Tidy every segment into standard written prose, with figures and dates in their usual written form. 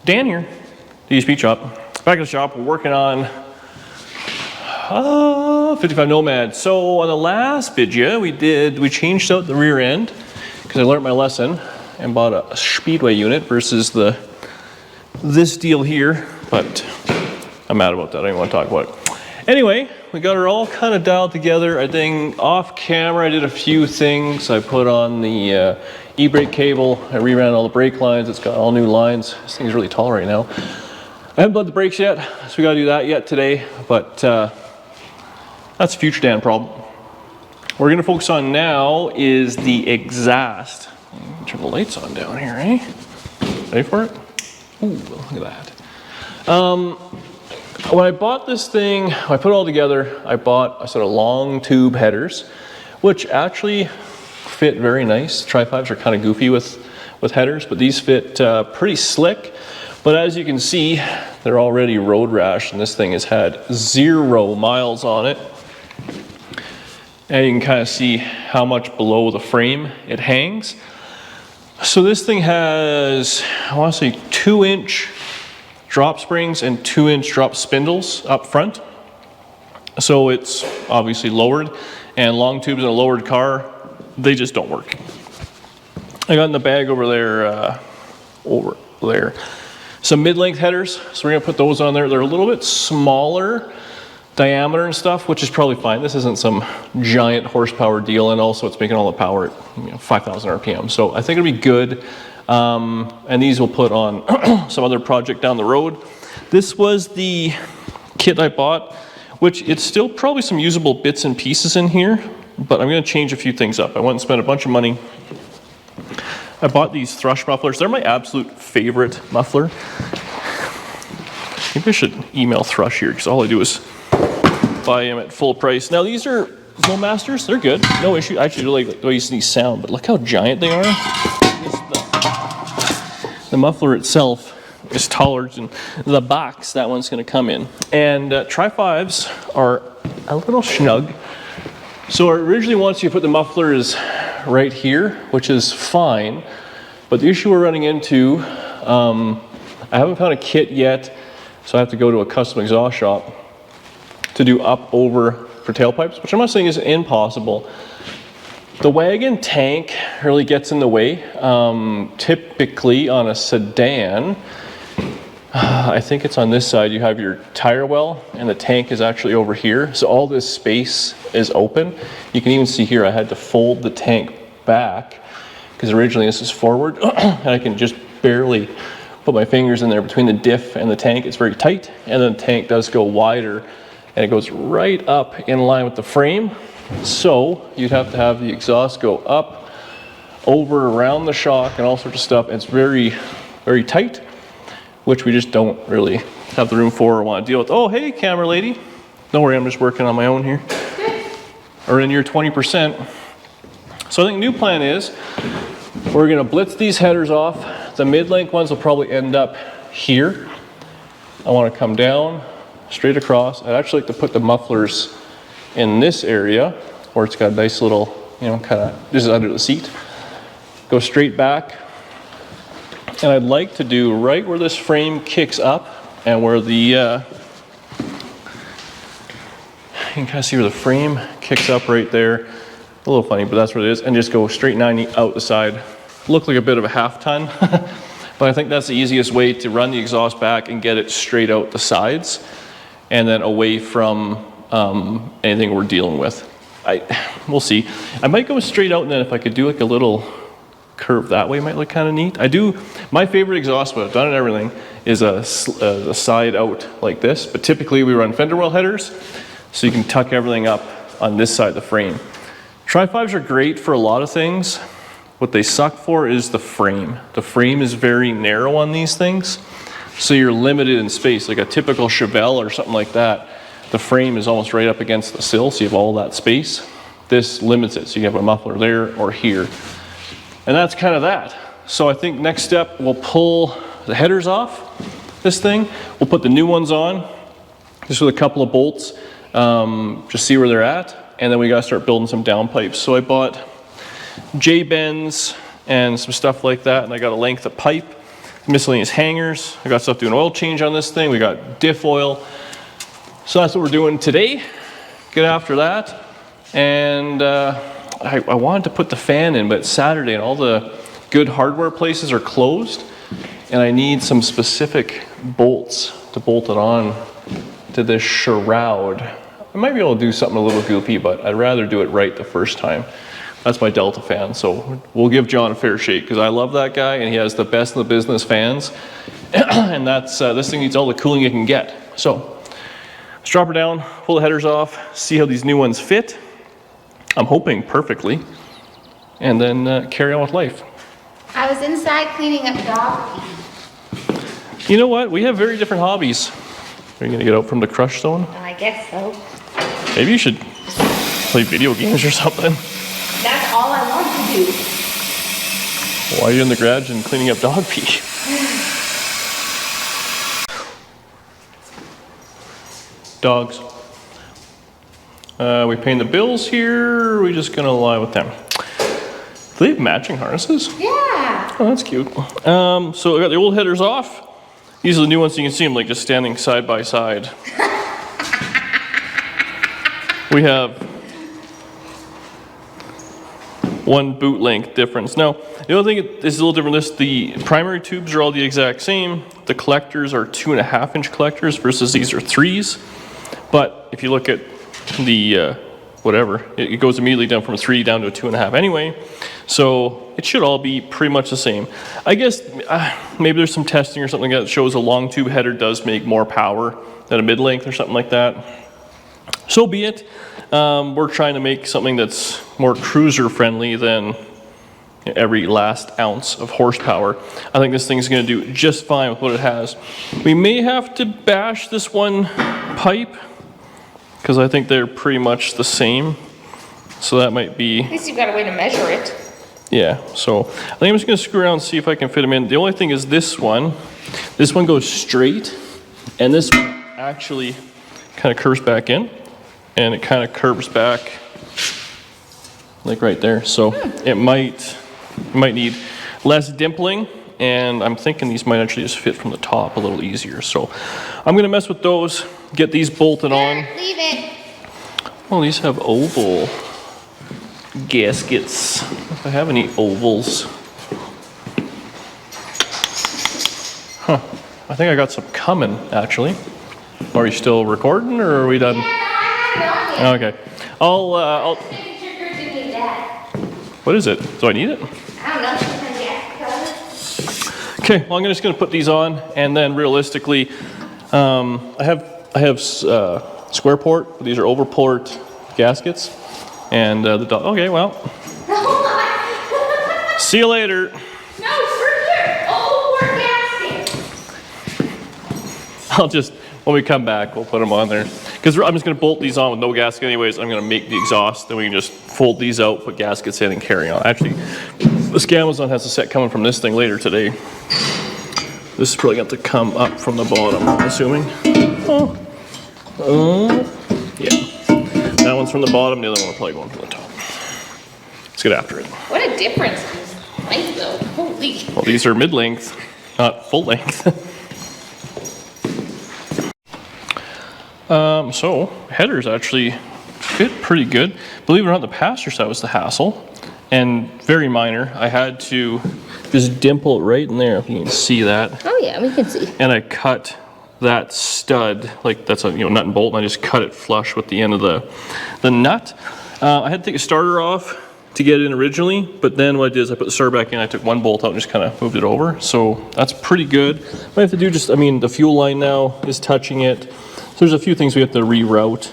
Dan here, DSP shop. Back at the shop, we're working on 55 Nomad. So on the last video we changed out the rear end because I learned my lesson and bought a Speedway unit versus this deal here, but I'm mad about that. I don't even want to talk about it. Anyway, we got her all kind of dialed together. I think off camera I did a few things. I put on the e-brake cable. I reran all the brake lines. It's got all new lines. This thing's really tall right now. I haven't bled the brakes yet, so we got to do that yet today, but that's a future Dan problem. What we're going to focus on now is the exhaust. Turn the lights on down here, eh? Ready for it? Ooh, look at that. When I bought this thing, I put it all together, I bought a sort of long tube headers, which actually fit very nice. Tri-5s are kind of goofy with headers, but these fit pretty slick. But as you can see, they're already road rash, and this thing has had 0 miles on it. And you can kind of see how much below the frame it hangs. So this thing has, I want to say 2-inch drop springs and 2-inch drop spindles up front. So it's obviously lowered, and long tubes in a lowered car, they just don't work. I got in the bag over there, some mid-length headers, so we're gonna put those on there. They're a little bit smaller diameter and stuff, which is probably fine. This isn't some giant horsepower deal, and also it's making all the power at 5,000 RPM. So I think it'll be good. And these will put on some other project down the road. This was the kit I bought, which it's still probably some usable bits and pieces in here, but I'm gonna change a few things up. I went and spent a bunch of money. I bought these thrush mufflers. They're my absolute favorite muffler. Maybe I should email Thrush here, because all I do is buy them at full price. Now these are Flowmasters. They're good, no issue. I actually really like the way these sound, but look how giant they are. The muffler itself is taller than the box that one's going to come in. And Tri-5s are a little snug. So originally once you put the mufflers right here, which is fine, but the issue we're running into, I haven't found a kit yet, so I have to go to a custom exhaust shop to do up over for tailpipes, which I'm not saying is impossible. The wagon tank really gets in the way. Typically on a sedan, I think it's on this side, you have your tire well, and the tank is actually over here. So all this space is open. You can even see here, I had to fold the tank back, because originally this is forward, and I can just barely put my fingers in there between the diff and the tank. It's very tight, and then the tank does go wider, and it goes right up in line with the frame. So you'd have to have the exhaust go up, over, around the shock, and all sorts of stuff. It's very, very tight, which we just don't really have the room for or want to deal with. Oh, hey, camera lady. Don't worry, I'm just working on my own here. Or in your 20%. So I think the new plan is we're going to blitz these headers off. The mid-length ones will probably end up here. I want to come down, straight across. I'd actually like to put the mufflers in this area where it's got a nice little, kind of, this is under the seat. Go straight back. And I'd like to do right where this frame kicks up and where the, you can kind of see where the frame kicks up right there. A little funny, but that's what it is. And just go straight 90 out the side. Look like a bit of a half ton, but I think that's the easiest way to run the exhaust back and get it straight out the sides and then away from anything we're dealing with. We'll see. I might go straight out, and then if I could do like a little curve that way, might look kind of neat. My favorite exhaust, but I've done it everything, is a side out like this, but typically we run fender well headers, so you can tuck everything up on this side of the frame. Tri-5s are great for a lot of things. What they suck for is the frame. The frame is very narrow on these things, so you're limited in space. Like a typical Chevelle or something like that, the frame is almost right up against the sill, so you have all that space. This limits it, so you have a muffler there or here. And that's kind of that. So I think next step, we'll pull the headers off this thing. We'll put the new ones on, just with a couple of bolts, just see where they're at. And then we gotta start building some downpipes. So I bought J-bends and some stuff like that, and I got a length of pipe miscellaneous hangers. I got stuff doing oil change on this thing. We got diff oil. So that's what we're doing today. Get after that. And I wanted to put the fan in, but it's Saturday and all the good hardware places are closed. And I need some specific bolts to bolt it on to this shroud. I might be able to do something a little goofy, but I'd rather do it right the first time. That's my Delta fan, so we'll give John a fair shake because I love that guy and he has the best in the business fans. And that's this thing needs all the cooling it can get. So let's drop her down, pull the headers off, see how these new ones fit. I'm hoping perfectly, and then carry on with life. I was inside cleaning up dog pee. You know what? We have very different hobbies. Are you gonna get out from the crush zone? I guess so. Maybe you should play video games or something. That's all I want to do. Why are you in the garage and cleaning up dog pee? Dogs. We paying the bills here, or are we just gonna lie with them? Do they have matching harnesses? Yeah. Oh, that's cute. So I got the old headers off. These are the new ones, so you can see them like just standing side by side. We have one boot length difference. Now, the other thing is a little different. The primary tubes are all the exact same. The collectors are 2.5-inch collectors versus these are 3s. But if you look at the whatever, it goes immediately down from a 3 down to a 2.5 anyway. So it should all be pretty much the same. I guess maybe there's some testing or something that shows a long tube header does make more power than a mid-length or something like that. So be it. We're trying to make something that's more cruiser friendly than every last ounce of horsepower. I think this thing's going to do just fine with what it has. We may have to bash this one pipe because I think they're pretty much the same. So that might be... At least you've got a way to measure it. Yeah, so I think I'm just going to screw around and see if I can fit them in. The only thing is this one goes straight, and this one actually kind of curves back in, and it kind of curves back like right there. So it might need less dimpling, and I'm thinking these might actually just fit from the top a little easier. So I'm going to mess with those, get these bolted on. Leave it. Well, these have oval gaskets. If I have any ovals. Huh. I think I got some coming, actually. Are we still recording, or are we done? Yeah, okay. I'll... What is it? Do I need it? I don't know. Okay, well, I'm just going to put these on, and then realistically, I have square port. These are over port gaskets, and the dog. Okay, well. See you later. No, we're here. Oh, we're gaskets. I'll just, when we come back, we'll put them on there. Because I'm just going to bolt these on with no gasket anyways. I'm going to make the exhaust, then we can just fold these out, put gaskets in, and carry on. Actually, this Amazon has a set coming from this thing later today. This is probably going to have to come up from the bottom, I'm assuming. Yeah. That one's from the bottom, the other one will probably go from the top. Let's get after it. What a difference. Nice though. Holy. Well, these are mid-length, not full-length. So headers actually fit pretty good. Believe it or not, the passenger side was the hassle, and very minor. I had to just dimple it right in there, if you can see that. Oh yeah, we can see. And I cut that stud, like that's a nut and bolt, and I just cut it flush with the end of the nut. I had to take a starter off to get it in originally, but then what I did is I put the starter back in, I took one bolt out and just kind of moved it over. So that's pretty good. What I have to do just, the fuel line now is touching it. So there's a few things we have to reroute.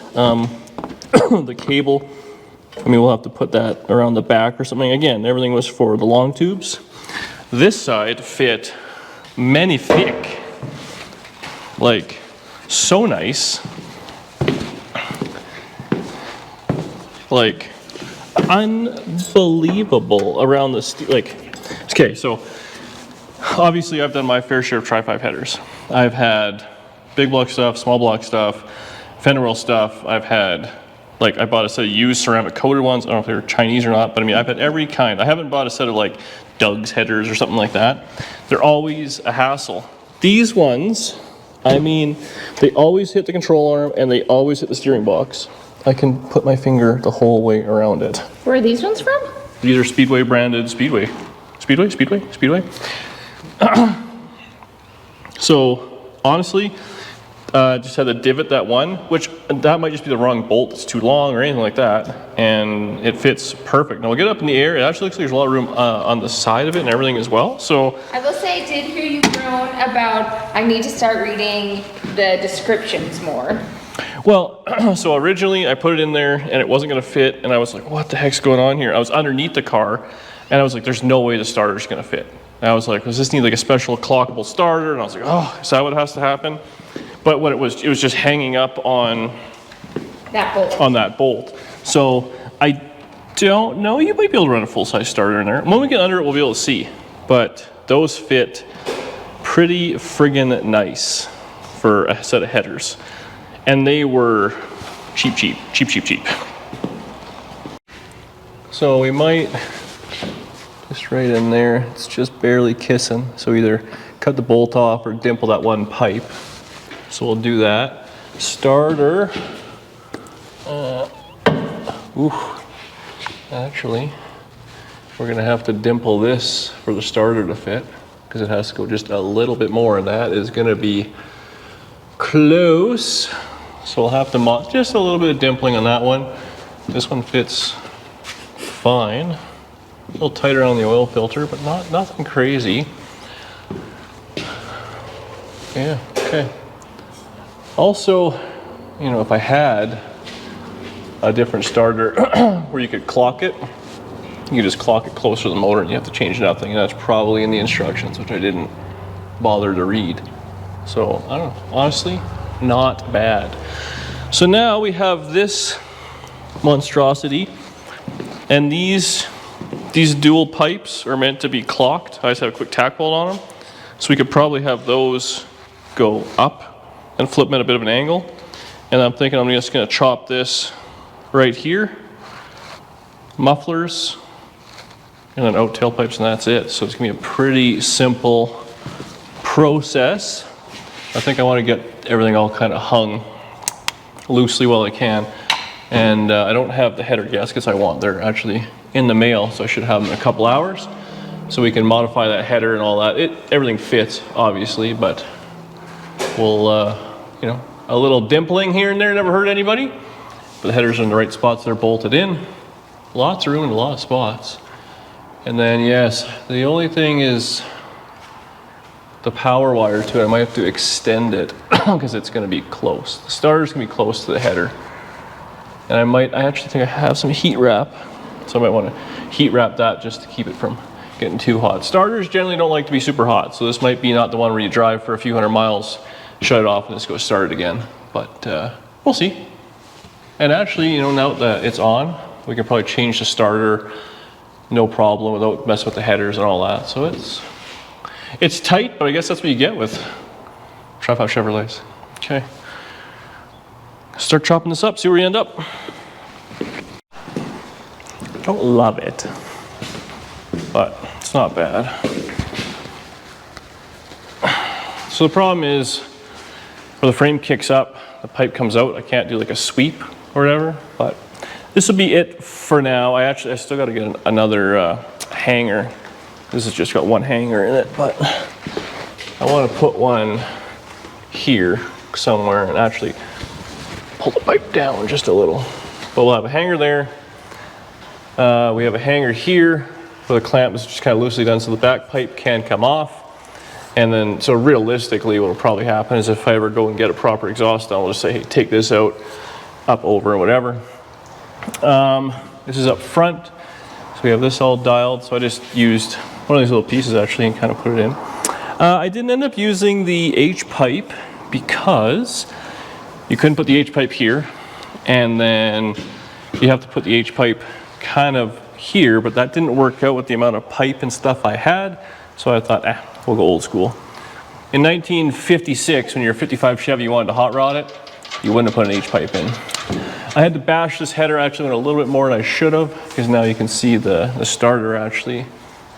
The cable, we'll have to put that around the back or something. Again, everything was for the long tubes. This side fit magnifique. Like, so nice. Like, unbelievable around the okay, so obviously I've done my fair share of Tri-5 headers. I've had big block stuff, small block stuff, fender well stuff. I've had, I bought a set of used ceramic coated ones. I don't know if they're Chinese or not, but I've had every kind. I haven't bought a set of Doug's headers or something like that. They're always a hassle. These ones, I mean, they always hit the control arm and they always hit the steering box. I can put my finger the whole way around it. Where are these ones from? These are Speedway branded Speedway. Speedway. So honestly, just had to divot that one, which that might just be the wrong bolt. It's too long or anything like that, and it fits perfect. Now we'll get up in the air. It actually looks like there's a lot of room on the side of it and everything as well. So I will say I did hear you groan about I need to start reading the descriptions more. well, so originally I put it in there and it wasn't going to fit, and I was like, what the heck's going on here? I was underneath the car, and I was like, there's no way the starter's going to fit. And I was like, does this need like a special clockable starter? And I was like, oh, is that what has to happen? But what it was just hanging up on that bolt. So I don't know. You might be able to run a full-size starter in there. When we get under it, we'll be able to see. But those fit pretty friggin' nice for a set of headers. And they were cheap. So we might, just right in there, it's just barely kissing. So either cut the bolt off or dimple that one pipe. So we'll do that. Starter. Actually, we're gonna have to dimple this for the starter to fit because it has to go just a little bit more, and that is gonna be close. So we'll have to just a little bit of dimpling on that one. This one fits fine. A little tighter on the oil filter, but nothing crazy. Yeah, okay. Also, you know, if I had a different starter where you could clock it, you could just clock it closer to the motor and you have to change nothing. And that's probably in the instructions, which I didn't bother to read. So, I don't know, honestly, not bad. So now we have this monstrosity, and these dual pipes are meant to be clocked. I just have a quick tack bolt on them. So we could probably have those go up and flip them at a bit of an angle. And I'm thinking I'm just gonna chop this right here, mufflers, and then out tailpipes, and that's it. So it's gonna be a pretty simple process. I think I wanna get everything all kind of hung loosely while I can. And I don't have the header gaskets I want. They're actually in the mail, so I should have them in a couple hours. So we can modify that header and all that. Everything fits, obviously, but we'll, you know, a little dimpling here and there never hurt anybody. But the headers are in the right spots, they're bolted in. Lots of room in a lot of spots. And then, yes, the only thing is the power wire to it. I might have to extend it because it's going to be close. The starter's going to be close to the header. And I actually think I have some heat wrap. So I might want to heat wrap that just to keep it from getting too hot. Starters generally don't like to be super hot. So this might be not the one where you drive for a few hundred miles, shut it off, and just go start it again. But we'll see. And actually, you know, now that it's on, we can probably change the starter no problem without messing with the headers and all that. So it's tight, but I guess that's what you get with Tri-5 Chevrolets. Okay. Start chopping this up, see where we end up. Don't love it, but it's not bad. So the problem is, where the frame kicks up, the pipe comes out. I can't do like a sweep or whatever, but this will be it for now. I still got to get another hanger. This has just got one hanger in it, but I want to put one here somewhere and actually pull the pipe down just a little. But we'll have a hanger there. We have a hanger here with a clamp that's just kind of loosely done so the back pipe can come off. And then, so realistically, what will probably happen is if I ever go and get a proper exhaust on, I'll just say, hey, take this out, up, over, and whatever. This is up front. So we have this all dialed. So I just used one of these little pieces actually and kind of put it in. I didn't end up using the H pipe because you couldn't put the H pipe here. And then you have to put the H pipe kind of here, but that didn't work out with the amount of pipe and stuff I had. So I thought, we'll go old school. In 1956, when you're a 55 Chevy, you wanted to hot rod it, you wouldn't have put an H pipe in. I had to bash this header actually a little bit more than I should have, because now you can see the starter actually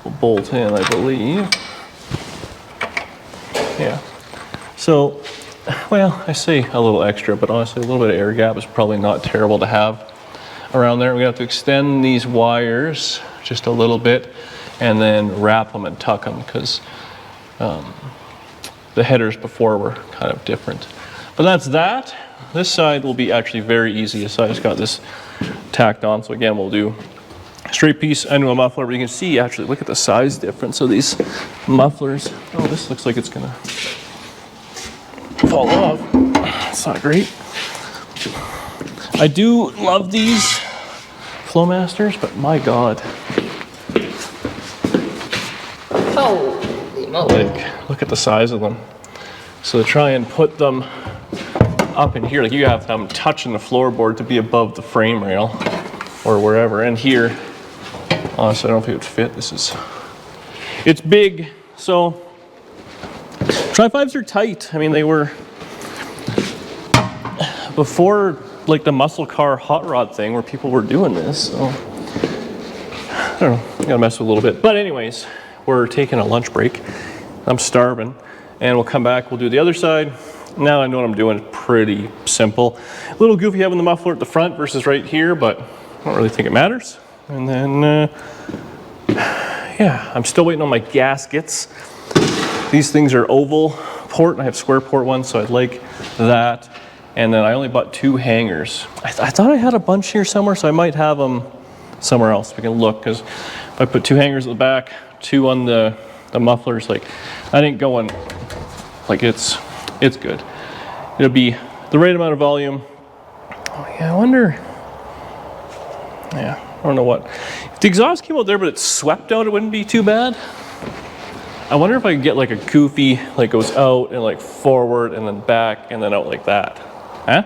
will bolt in, I believe. Yeah. So, well, I say a little extra, but honestly, a little bit of air gap is probably not terrible to have around there. We have to extend these wires just a little bit and then wrap them and tuck them because the headers before were kind of different. But that's that. This side will be actually very easy. So I just got this tacked on. So again, we'll do straight piece into a muffler, but you can see actually, look at the size difference of these mufflers. Oh, this looks like it's gonna fall off. That's not great. I do love these Flowmasters, but my God. Holy moly. Like, look at the size of them. So to try and put them up in here, like you have to have them touching the floorboard to be above the frame rail or wherever. And here, honestly, I don't know if it would fit. It's big. So Tri-5s are tight. I mean, they were, before like the muscle car hot rod thing where people were doing this. So I don't know, I gotta mess with a little bit. But anyways, we're taking a lunch break. I'm starving. And we'll come back, we'll do the other side. Now I know what I'm doing, it's pretty simple. A little goofy having the muffler at the front versus right here, but I don't really think it matters. And then, yeah, I'm still waiting on my gaskets. These things are oval port, and I have square port ones, so I'd like that. And then I only bought 2 hangers. I thought I had a bunch here somewhere, so I might have them somewhere else. We can look, because if I put 2 hangers at the back, 2 on the mufflers, like, I ain't going, like, it's good. It'll be the right amount of volume. Oh yeah, I wonder, yeah, I don't know what. If the exhaust came out there, but it's swept out, it wouldn't be too bad. I wonder if I could get like a goofy, like goes out and like forward and then back and then out like that. Huh?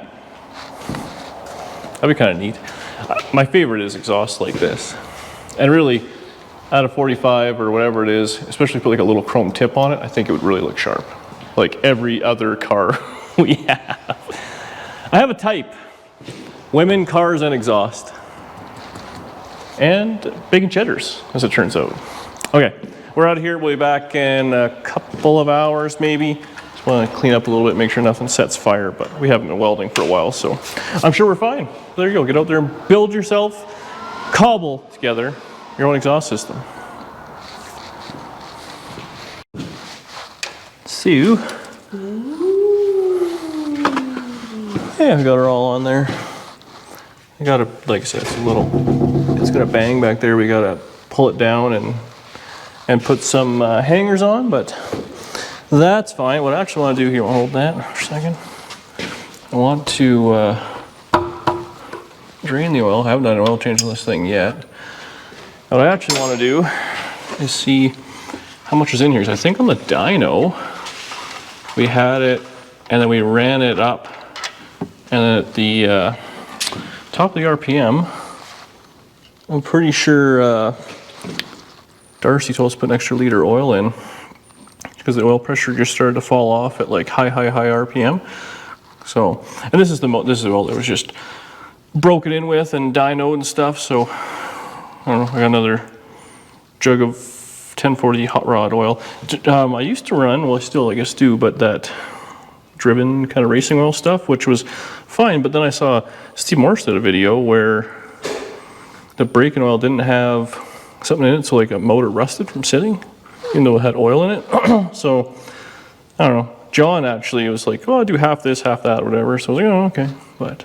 That'd be kind of neat. My favorite is exhaust like this. And really, out of 45 or whatever it is, especially put like a little chrome tip on it, I think it would really look sharp. Like every other car we have. I have a type. Women, cars, and exhaust. And bacon cheddars, as it turns out. Okay, we're out of here. We'll be back in a couple of hours, maybe. Just want to clean up a little bit, make sure nothing sets fire, but we haven't been welding for a while, so I'm sure we're fine. There you go, get out there and build yourself, cobble together your own exhaust system. So, yeah, we got her all on there. I gotta, like I said, it's gonna bang back there. We gotta pull it down and put some hangers on, but that's fine. What I actually want to do here, I'll hold that for a second. I want to drain the oil. I haven't done an oil change on this thing yet. What I actually want to do is see how much is in here. So I think on the dyno, we had it, and then we ran it up, and then at the top of the RPM, I'm pretty sure Darcy told us to put an extra liter oil in because the oil pressure just started to fall off at like high RPM. So, and this is the oil that was just broken in with and dynoed and stuff. So, I don't know, I got another jug of 1040 hot rod oil. I used to run, well I still I guess do, but that driven kind of racing oil stuff, which was fine, but then I saw Steve Morse did a video where the braking oil didn't have something in it, so like a motor rusted from sitting, even though it had oil in it. So, I don't know. John actually was like, oh, I'll do half this, half that, or whatever. So I was like, oh, okay. But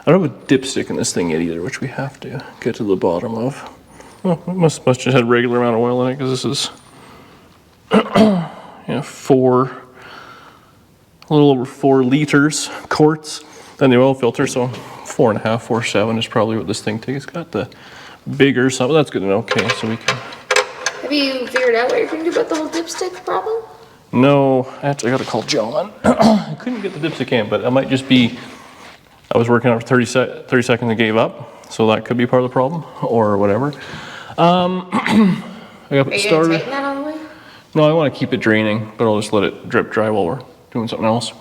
I don't have a dipstick in this thing yet either, which we have to get to the bottom of. Oh, it must just have a regular amount of oil in it, because this is yeah, a little over 4 liters, quarts, then the oil filter, so 4.5, 4.7 is probably what this thing takes. It's got the bigger, so that's good to know. Okay, so we can. Have you figured out what you're going to do about the whole dipstick problem? No, I got to call John. I couldn't get the dipstick in, but it might just be, I was working out for 30 seconds and gave up, so that could be part of the problem, or whatever. I got it started. Are you going to tighten that all the way? No, I want to keep it draining, but I'll just let it drip dry while we're doing something else.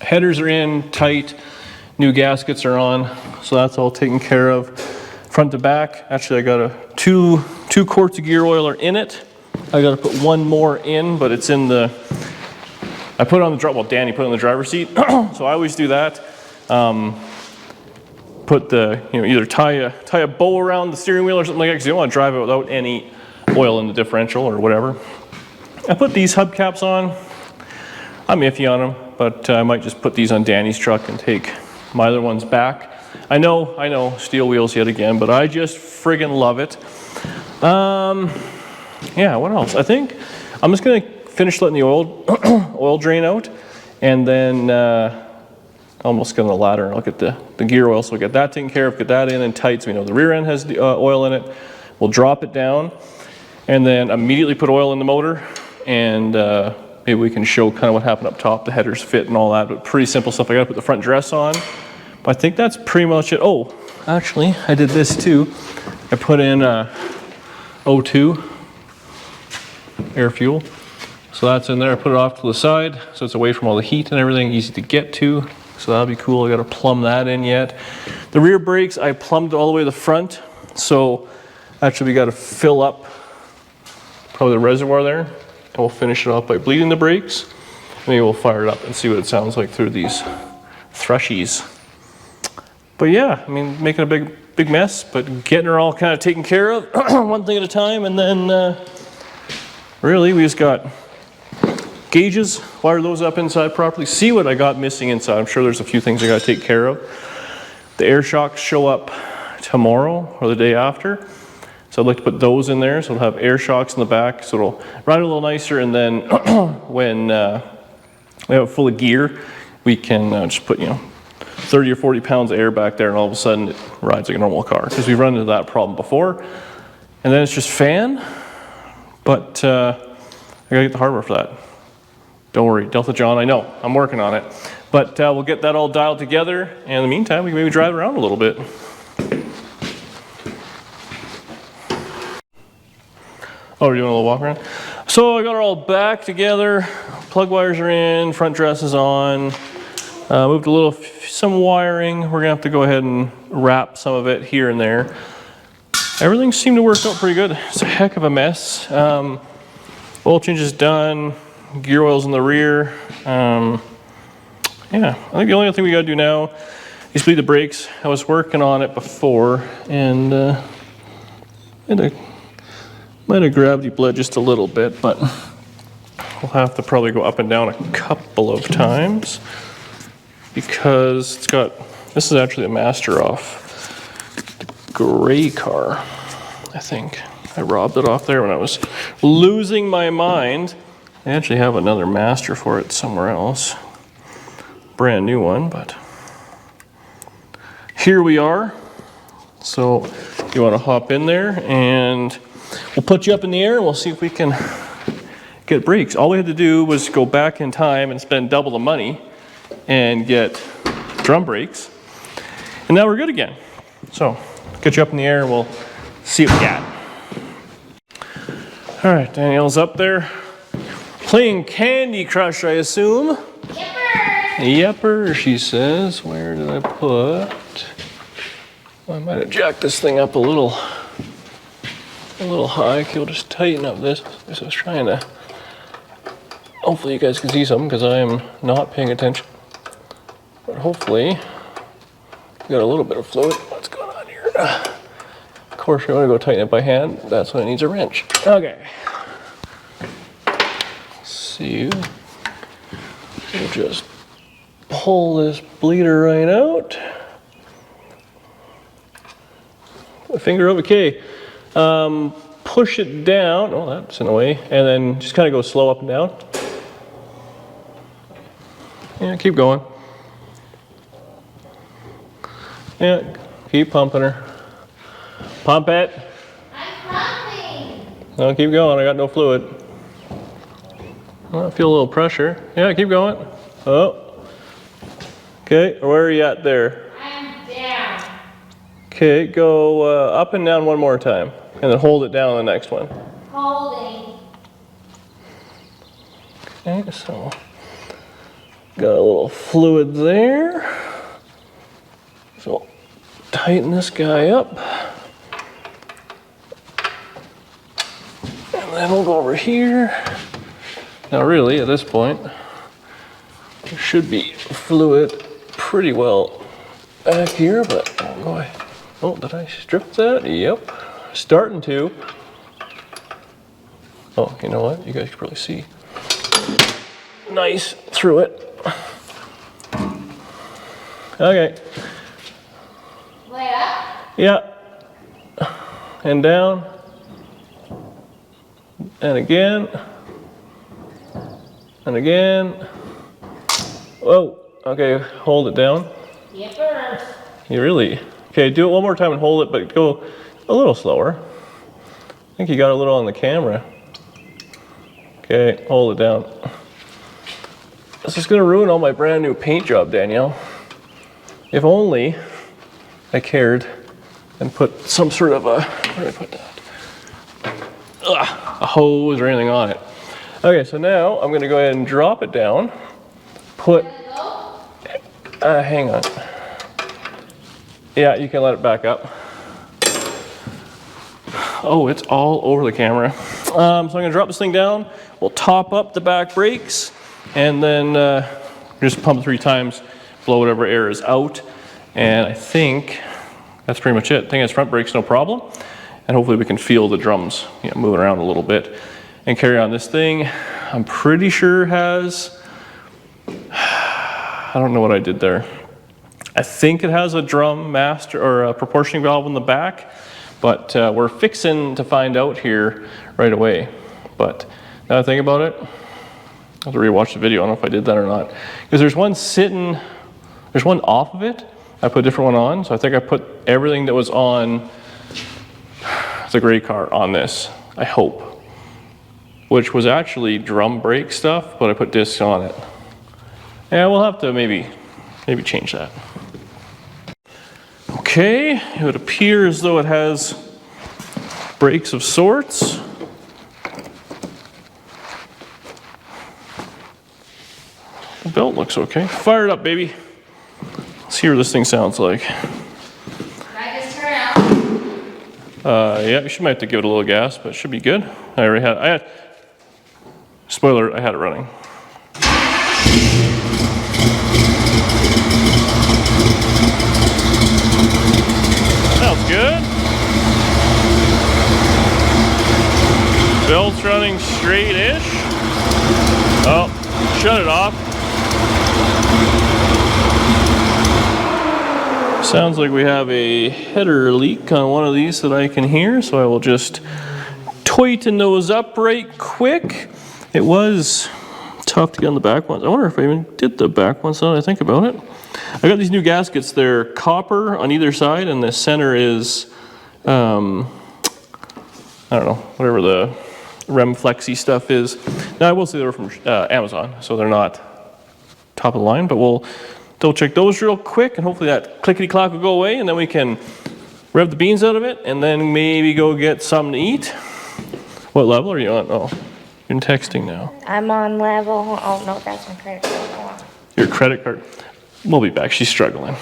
Headers are in tight, new gaskets are on, so that's all taken care of. Front to back, actually I got two 2 quarts of gear oil are in it. I got to put one more in, but it's in the, I put it on the driver, well, Danny put it on the driver's seat, so I always do that. Put the, either tie a bow around the steering wheel or something like that, because you don't want to drive it without any oil in the differential or whatever. I put these hubcaps on. I'm iffy on them, but I might just put these on Danny's truck and take my other ones back. I know, steel wheels yet again, but I just friggin' love it. Yeah, what else? I think I'm just gonna finish letting the oil drain out, and then almost get on the ladder and look at the gear oil. So we'll get that taken care of, get that in and tight so we know the rear end has the oil in it. We'll drop it down and then immediately put oil in the motor, and maybe we can show kind of what happened up top, the headers fit and all that, but pretty simple stuff. I gotta put the front dress on, but I think that's pretty much it. Oh, actually, I did this too. I put in O2 air fuel. So that's in there. I put it off to the side so it's away from all the heat and everything, easy to get to. So that'll be cool. I got to plumb that in yet. The rear brakes, I plumbed all the way to the front. So actually we got to fill up probably the reservoir there. And we'll finish it off by bleeding the brakes. Maybe we'll fire it up and see what it sounds like through these thrushies. But yeah, I mean, making a big mess, but getting her all kind of taken care of, one thing at a time. And then really we just got gauges, wire those up inside properly, see what I got missing inside. I'm sure there's a few things I got to take care of. The air shocks show up tomorrow or the day after. So I'd like to put those in there, so it'll have air shocks in the back, so it'll ride a little nicer, and then when we have it full of gear, we can just put, 30 or 40 pounds of air back there, and all of a sudden it rides like a normal car, because we've run into that problem before. And then it's just fan, but I gotta get the hardware for that. Don't worry, Delta John, I know, I'm working on it. But we'll get that all dialed together, and in the meantime, we can maybe drive around a little bit. Oh, we're doing a little walk around? So I got it all back together, plug wires are in, front dress is on, moved some wiring. We're gonna have to go ahead and wrap some of it here and there. Everything seemed to work out pretty good. It's a heck of a mess. Oil change is done. Gear oil's in the rear. Yeah, I think the only other thing we gotta do now is bleed the brakes. I was working on it before, and might have gravity bled just a little bit, but we'll have to probably go up and down a couple of times, because it's got, this is actually a master off the gray car, I think. I robbed it off there when I was losing my mind. I actually have another master for it somewhere else. Brand new one, but here we are. So you want to hop in there and we'll put you up in the air and we'll see if we can get brakes. All we had to do was go back in time and spend double the money and get drum brakes. And now we're good again. So get you up in the air and we'll see what we got. All right, Danielle's up there. Playing Candy Crush, I assume. Yepper! Yepper, she says. Where did I put? I might have jacked this thing up a little high. Okay, we'll just tighten up this. I was trying to. Hopefully you guys can see something, because I am not paying attention. But hopefully, we got a little bit of fluid. What's going on here? Of course, you want to go tighten it by hand. That's when it needs a wrench. Okay. See, we'll just pull this bleeder right out. The finger over, okay. Push it down. Oh, that's in the way. And then just kind of go slow up and down. Yeah, keep going. Yeah, keep pumping her. Pump it. I'm pumping. No, keep going. I got no fluid. Well, I feel a little pressure. Yeah, keep going. Oh. Okay, where are you at there? I'm down. Okay, go up and down one more time. And then hold it down on the next one. Holding. Okay, so got a little fluid there. So tighten this guy up. we'll go over here. Now really, at this point, there should be fluid pretty well back here, but oh boy. Oh, did I strip that? Yep, starting to. Oh, you know what? You guys can probably see. Nice through it. Okay. Lay up. Yeah. And down. And again. And again. Whoa. Okay, hold it down. Yep. You really? Okay, do it one more time and hold it, but go a little slower. I think you got a little on the camera. Okay, hold it down. This is gonna ruin all my brand new paint job, Danielle. If only I cared and put some sort of a, where did I put that? A hose or anything on it. Okay, so now I'm gonna go ahead and drop it down. Put, hang on. Yeah, you can let it back up. Oh, it's all over the camera. So I'm gonna drop this thing down. We'll top up the back brakes and then just pump 3 times, blow whatever air is out. And I think that's pretty much it. I think it's front brakes, no problem. And hopefully we can feel the drums moving around a little bit and carry on. This thing, I'm pretty sure has, I don't know what I did there. I think it has a drum master or a proportioning valve in the back, but we're fixing to find out here right away. But now I think about it, I have to rewatch the video. I don't know if I did that or not. Because there's one sitting, there's one off of it. I put a different one on. So I think I put everything that was on the gray car on this, I hope. Which was actually drum brake stuff, but I put discs on it. Yeah, we'll have to maybe change that. Okay, it would appear as though it has brakes of sorts. The belt looks okay. Fire it up, baby. Let's hear what this thing sounds like. Can I just turn it on? Yeah, you might have to give it a little gas, but it should be good. I had, spoiler, I had it running. Sounds good. Belt's running straight-ish. Oh, shut it off. Sounds like we have a header leak on one of these that I can hear, so I will just tighten those up right quick. It was tough to get on the back ones. I wonder if I even did the back ones now that I think about it. I got these new gaskets. They're copper on either side, and the center is, I don't know, whatever the Rem Flexi stuff is. Now, I will say they're from Amazon, so they're not top of the line, but we'll double check those real quick, and hopefully that clickety-clack will go away, and then we can rev the beans out of it, and then maybe go get something to eat. What level are you on? Oh, you're texting now. I'm on level, oh no, that's my credit card. Your credit card. We'll be back. She's struggling.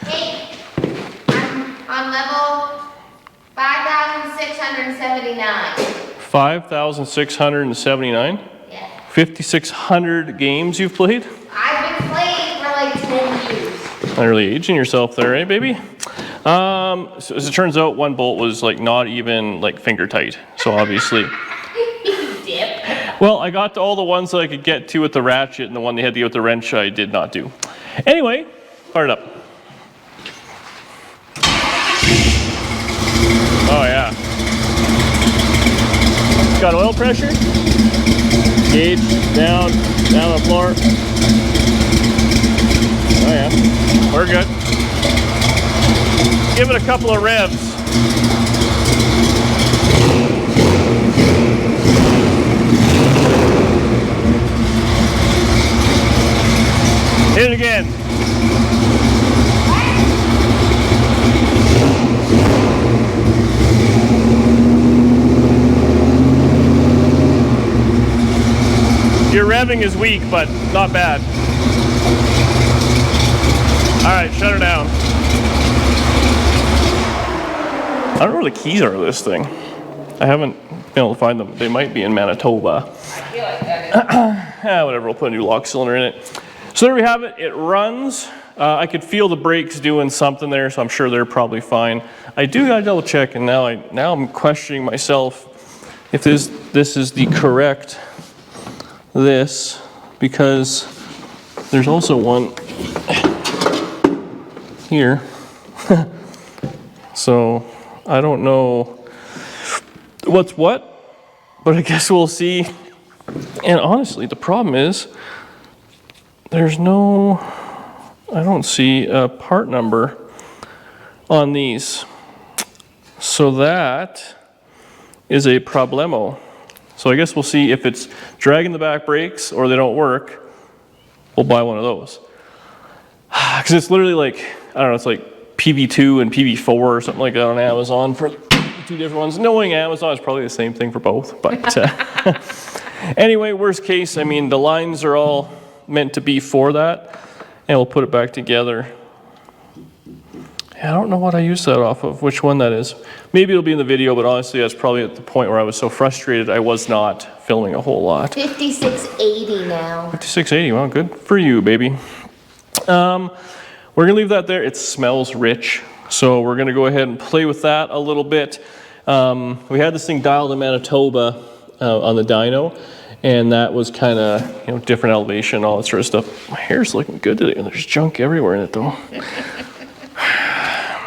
Hey, I'm on level 5,679. 5,679? Yeah. 5,600 games you've played? I've been playing for like 10 years. Not really aging yourself there, eh, baby? So as it turns out, one bolt was like not even like finger tight. So obviously. Dip. Well, I got to all the ones that I could get to with the ratchet, and the one they had to get with the wrench I did not do. Anyway, fire it up. Oh yeah. Got oil pressure. Gauge down on the floor. Oh yeah, we're good. Give it a couple of revs. Hit it again. Your revving is weak, but not bad. All right, shut her down. I don't know where the keys are of this thing. I haven't be able to find them. They might be in Manitoba. I feel like that is. Whatever, we'll put a new lock cylinder in it. So there we have it, it runs. I could feel the brakes doing something there, so I'm sure they're probably fine. I do gotta double check, and now I'm questioning myself if this is the correct because there's also one here. So I don't know what's what, but I guess we'll see. And honestly, the problem is there's I don't see a part number on these. So that is a problemo. So I guess we'll see if it's dragging the back brakes or they don't work. We'll buy one of those. Because it's literally like, I don't know, it's like PV2 and PV4 or something like that on Amazon for 2 different ones. Knowing Amazon is probably the same thing for both. But anyway, worst case, I mean, the lines are all meant to be for that. And we'll put it back together. I don't know what I used that off of, which one that is. Maybe it'll be in the video, but honestly, that's probably at the point where I was so frustrated I was not filming a whole lot. 5680 now. 5680, well, good for you, baby. We're gonna leave that there. It smells rich, so we're gonna go ahead and play with that a little bit. We had this thing dialed in Manitoba on the dyno, and that was kind of, different elevation, all that sort of stuff. My hair's looking good today, and there's junk everywhere in it, though.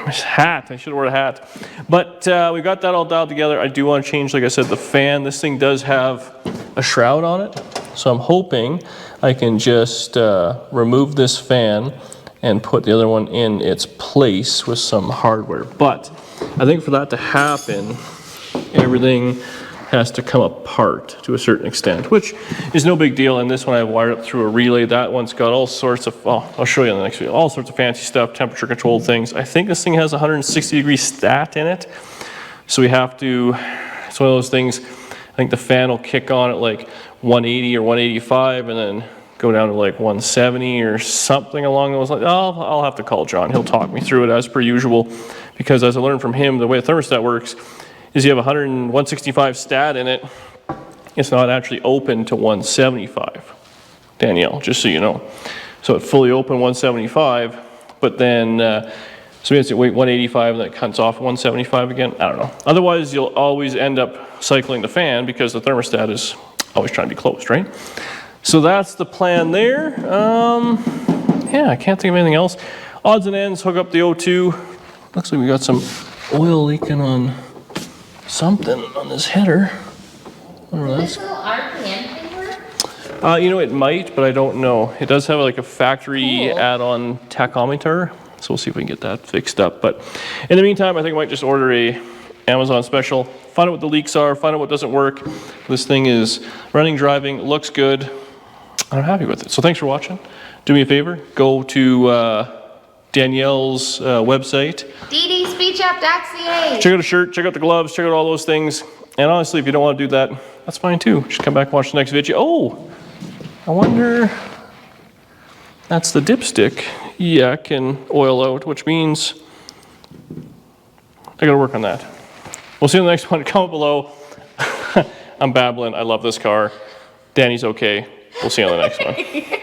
This hat, I should have worn a hat. But we got that all dialed together. I do want to change, like I said, the fan. This thing does have a shroud on it, so I'm hoping I can just remove this fan and put the other one in its place with some hardware. But I think for that to happen, everything has to come apart to a certain extent, which is no big deal. And this one I wired up through a relay. That one's got all sorts of, I'll show you in the next video, all sorts of fancy stuff, temperature controlled things. I think this thing has 160-degree stat in it. So we have to, it's one of those things, I think the fan will kick on at like 180 or 185 and then go down to like 170 or something along those lines. I'll have to call John. He'll talk me through it as per usual, because as I learned from him, the way a thermostat works is you have 165 stat in it. It's not actually open to 175, Danielle, just so you know. So it's fully open 175, but then, so we have to wait 185 and that cuts off 175 again. I don't know. Otherwise, you'll always end up cycling the fan because the thermostat is always trying to be closed, right? So that's the plan there. Yeah, I can't think of anything else. Odds and ends, hook up the O2. Looks like we got some oil leaking on something on this header. Does this little RPM thing work? It might, but I don't know. It does have like a factory add-on tachometer, so we'll see if we can get that fixed up. But in the meantime, I think I might just order a Amazon special, find out what the leaks are, find out what doesn't work. This thing is running, driving, looks good. I'm happy with it. So thanks for watching. Do me a favor, go to Danielle's website. ddSpeechup.ca. Check out a shirt, check out the gloves, check out all those things. And honestly, if you don't want to do that, that's fine too. Just come back and watch the next video. Oh, I wonder, that's the dipstick. Yeah, I can oil out, which means I gotta work on that. We'll see you in the next one. Comment below. I'm babbling. I love this car. Danny's okay. We'll see you on the next one.